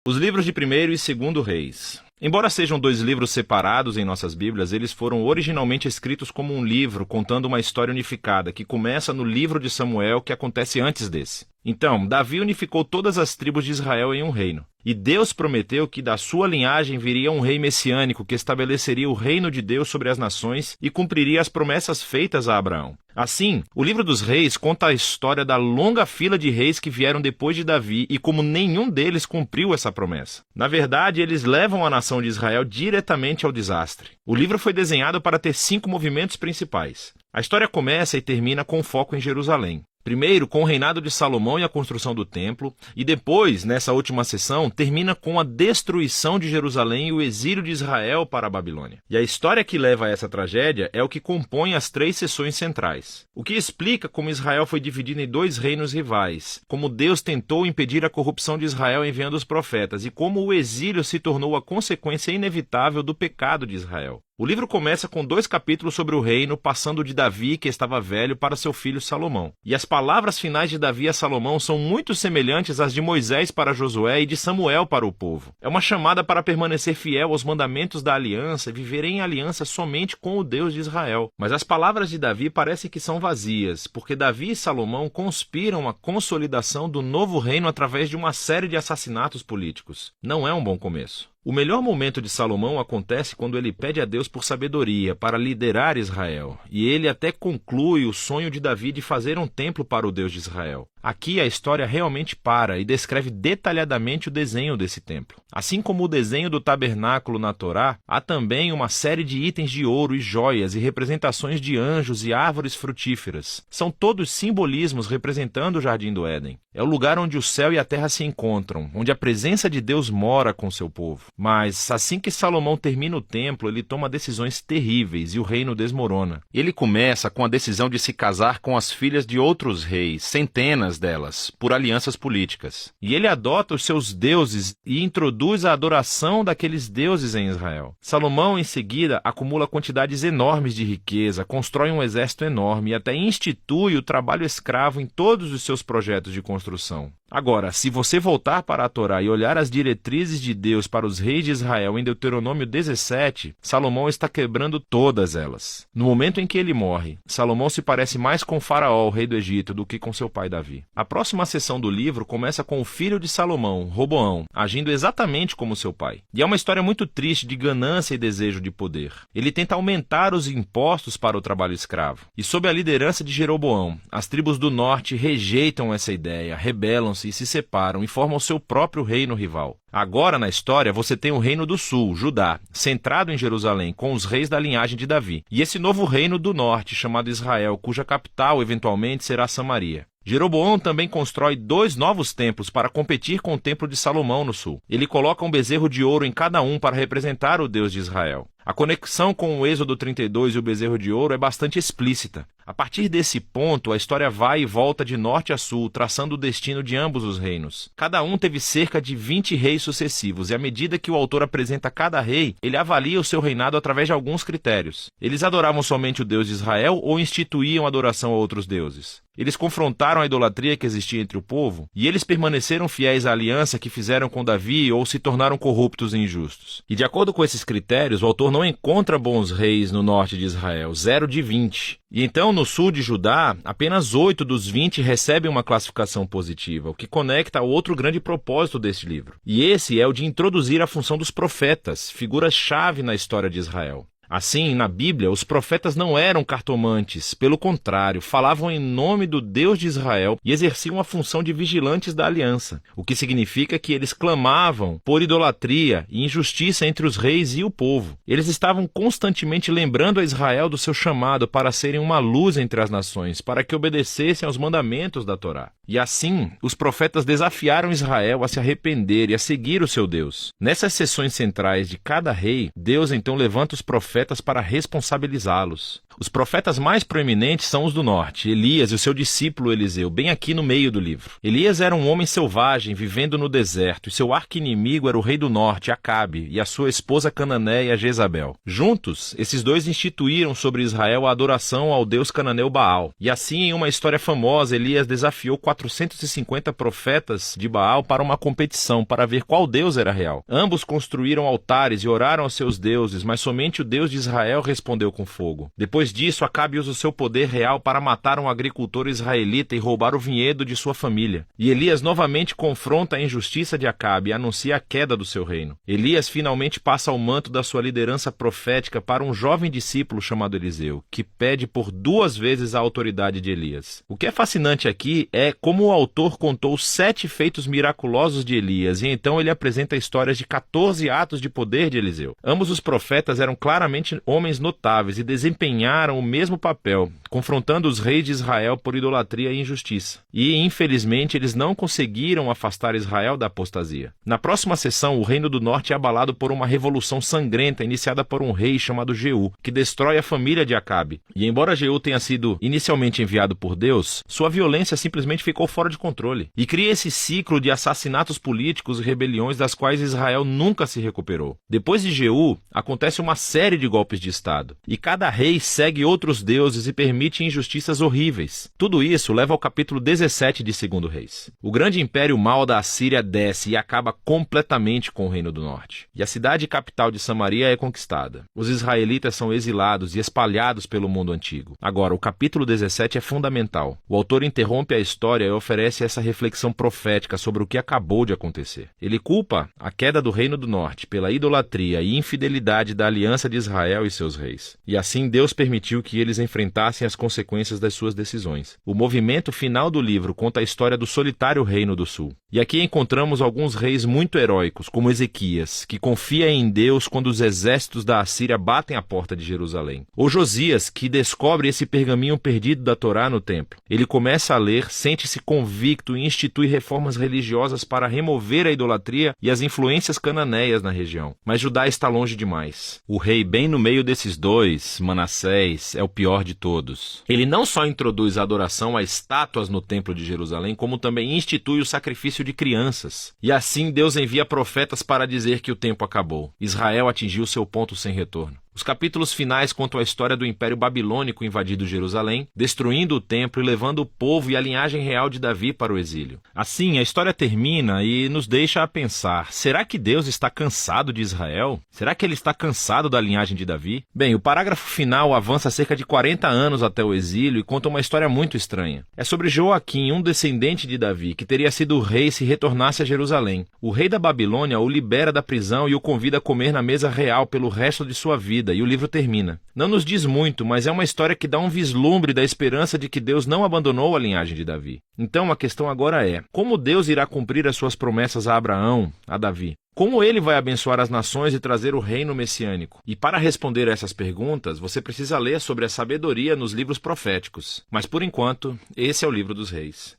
Os livros de 1º e 2º Reis. Embora sejam dois livros separados em nossas Bíblias, eles foram originalmente escritos como um livro contando uma história unificada, que começa no livro de Samuel, que acontece antes desse. Então, Davi unificou todas as tribos de Israel em um reino. E Deus prometeu que da sua linhagem viria um rei messiânico que estabeleceria o reino de Deus sobre as nações e cumpriria as promessas feitas a Abraão. Assim, o livro dos reis conta a história da longa fila de reis que vieram depois de Davi e como nenhum deles cumpriu essa promessa. Na verdade, eles levam a nação de Israel diretamente ao desastre. O livro foi desenhado para ter 5 movimentos principais. A história começa e termina com foco em Jerusalém. Primeiro, com o reinado de Salomão e a construção do templo, e depois, nessa última sessão, termina com a destruição de Jerusalém e o exílio de Israel para a Babilônia. E a história que leva a essa tragédia é o que compõe as 3 sessões centrais. O que explica como Israel foi dividido em 2 reinos rivais, como Deus tentou impedir a corrupção de Israel enviando os profetas, e como o exílio se tornou a consequência inevitável do pecado de Israel. O livro começa com 2 capítulos sobre o reino, passando de Davi, que estava velho, para seu filho Salomão. E as palavras finais de Davi a Salomão são muito semelhantes às de Moisés para Josué e de Samuel para o povo. É uma chamada para permanecer fiel aos mandamentos da aliança e viver em aliança somente com o Deus de Israel. Mas as palavras de Davi parecem que são vazias, porque Davi e Salomão conspiram a consolidação do novo reino através de uma série de assassinatos políticos. Não é um bom começo. O melhor momento de Salomão acontece quando ele pede a Deus por sabedoria para liderar Israel, e ele até conclui o sonho de Davi de fazer um templo para o Deus de Israel. Aqui a história realmente para e descreve detalhadamente o desenho desse templo. Assim como o desenho do tabernáculo na Torá, há também uma série de itens de ouro e joias e representações de anjos e árvores frutíferas. São todos simbolismos representando o Jardim do Éden. É o lugar onde o céu e a terra se encontram, onde a presença de Deus mora com seu povo. Mas, assim que Salomão termina o templo, ele toma decisões terríveis e o reino desmorona. Ele começa com a decisão de se casar com as filhas de outros reis, centenas delas, por alianças políticas. E ele adota os seus deuses e introduz a adoração daqueles deuses em Israel. Salomão, em seguida, acumula quantidades enormes de riqueza, constrói um exército enorme e até institui o trabalho escravo em todos os seus projetos de construção. Agora, se você voltar para a Torá e olhar as diretrizes de Deus para os reis de Israel em Deuteronômio 17, Salomão está quebrando todas elas. No momento em que ele morre, Salomão se parece mais com Faraó, o rei do Egito, do que com seu pai Davi. A próxima seção do livro começa com o filho de Salomão, Roboão, agindo exatamente como seu pai. E é uma história muito triste de ganância e desejo de poder. Ele tenta aumentar os impostos para o trabalho escravo. E sob a liderança de Jeroboão, as tribos do norte rejeitam essa ideia, rebelam-se e se separam e formam seu próprio reino rival. Agora, na história, você tem o reino do sul, Judá, centrado em Jerusalém, com os reis da linhagem de Davi. E esse novo reino do norte, chamado Israel, cuja capital, eventualmente, será Samaria. Jeroboão também constrói 2 novos templos para competir com o templo de Salomão no sul. Ele coloca um bezerro de ouro em cada um para representar o Deus de Israel. A conexão com o Êxodo 32 e o bezerro de ouro é bastante explícita. A partir desse ponto, a história vai e volta de norte a sul, traçando o destino de ambos os reinos. Cada um teve cerca de 20 reis sucessivos, e à medida que o autor apresenta cada rei, ele avalia o seu reinado através de alguns critérios. Eles adoravam somente o Deus de Israel ou instituíam adoração a outros deuses? Eles confrontaram a idolatria que existia entre o povo, e eles permaneceram fiéis à aliança que fizeram com Davi ou se tornaram corruptos e injustos. E de acordo com esses critérios, o autor não encontra bons reis no norte de Israel, 0 de 20. E então, no sul de Judá, apenas 8 dos 20 recebem uma classificação positiva, o que conecta ao outro grande propósito deste livro. E esse é o de introduzir a função dos profetas, figuras-chave na história de Israel. Assim, na Bíblia, os profetas não eram cartomantes, pelo contrário, falavam em nome do Deus de Israel e exerciam a função de vigilantes da aliança, o que significa que eles clamavam por idolatria e injustiça entre os reis e o povo. Eles estavam constantemente lembrando a Israel do seu chamado para serem uma luz entre as nações, para que obedecessem aos mandamentos da Torá. E assim, os profetas desafiaram Israel a se arrepender e a seguir o seu Deus. Nessas sessões centrais de cada rei, Deus então levanta os profetas profetas para responsabilizá-los. Os profetas mais proeminentes são os do norte, Elias e o seu discípulo Eliseu, bem aqui no meio do livro. Elias era um homem selvagem, vivendo no deserto, e seu arqui-inimigo era o rei do norte, Acabe, e a sua esposa cananeia, Jezabel. Juntos, esses dois instituíram sobre Israel a adoração ao deus cananeu Baal. E assim, em uma história famosa, Elias desafiou 450 profetas de Baal para uma competição, para ver qual deus era real. Ambos construíram altares e oraram aos seus deuses, mas somente o Deus de Israel respondeu com fogo. Depois disso, Acabe usa o seu poder real para matar um agricultor israelita e roubar o vinhedo de sua família. E Elias novamente confronta a injustiça de Acabe e anuncia a queda do seu reino. Elias finalmente passa o manto da sua liderança profética para um jovem discípulo chamado Eliseu, que pede por 2 vezes a autoridade de Elias. O que é fascinante aqui é como o autor contou 7 feitos miraculosos de Elias, e então ele apresenta histórias de 14 atos de poder de Eliseu. Ambos os profetas eram claramente homens notáveis e desempenharam o mesmo papel, confrontando os reis de Israel por idolatria e injustiça. E, infelizmente, eles não conseguiram afastar Israel da apostasia. Na próxima sessão, o reino do norte é abalado por uma revolução sangrenta iniciada por um rei chamado Jeú, que destrói a família de Acabe. E embora Jeú tenha sido inicialmente enviado por Deus, sua violência simplesmente ficou fora de controle. E cria esse ciclo de assassinatos políticos e rebeliões das quais Israel nunca se recuperou. Depois de Jeú, acontece uma série de golpes de Estado. E cada rei segue outros deuses e permite injustiças horríveis. Tudo isso leva ao capítulo 17 de 2 Reis. O grande império mau da Assíria desce e acaba completamente com o reino do norte. E a cidade capital de Samaria é conquistada. Os israelitas são exilados e espalhados pelo mundo antigo. Agora, o capítulo 17 é fundamental. O autor interrompe a história e oferece essa reflexão profética sobre o que acabou de acontecer. Ele culpa a queda do reino do norte pela idolatria e infidelidade da aliança de Israel e seus reis. E assim Deus permitiu que eles enfrentassem as consequências das suas decisões. O movimento final do livro conta a história do solitário reino do sul. E aqui encontramos alguns reis muito heróicos, como Ezequias, que confia em Deus quando os exércitos da Assíria batem a porta de Jerusalém. Ou Josias, que descobre esse pergaminho perdido da Torá no templo. Ele começa a ler, sente-se convicto e institui reformas religiosas para remover a idolatria e as influências cananeias na região. Mas Judá está longe demais. O rei bem no meio desses dois, Manassés, é o pior de todos. Ele não só introduz a adoração a estátuas no templo de Jerusalém, como também institui o sacrifício de crianças. E assim Deus envia profetas para dizer que o tempo acabou. Israel atingiu seu ponto sem retorno. Os capítulos finais contam a história do Império Babilônico invadindo Jerusalém, destruindo o templo e levando o povo e a linhagem real de Davi para o exílio. Assim, a história termina e nos deixa a pensar, será que Deus está cansado de Israel? Será que ele está cansado da linhagem de Davi? Bem, o parágrafo final avança cerca de 40 anos até o exílio e conta uma história muito estranha. É sobre Joaquim, um descendente de Davi, que teria sido rei se retornasse a Jerusalém. O rei da Babilônia o libera da prisão e o convida a comer na mesa real pelo resto de sua vida. E o livro termina. Não nos diz muito, mas é uma história que dá um vislumbre da esperança de que Deus não abandonou a linhagem de Davi. Então a questão agora é, como Deus irá cumprir as suas promessas a Abraão, a Davi? Como ele vai abençoar as nações e trazer o reino messiânico? E para responder a essas perguntas, você precisa ler sobre a sabedoria nos livros proféticos. Mas por enquanto, esse é o livro dos reis.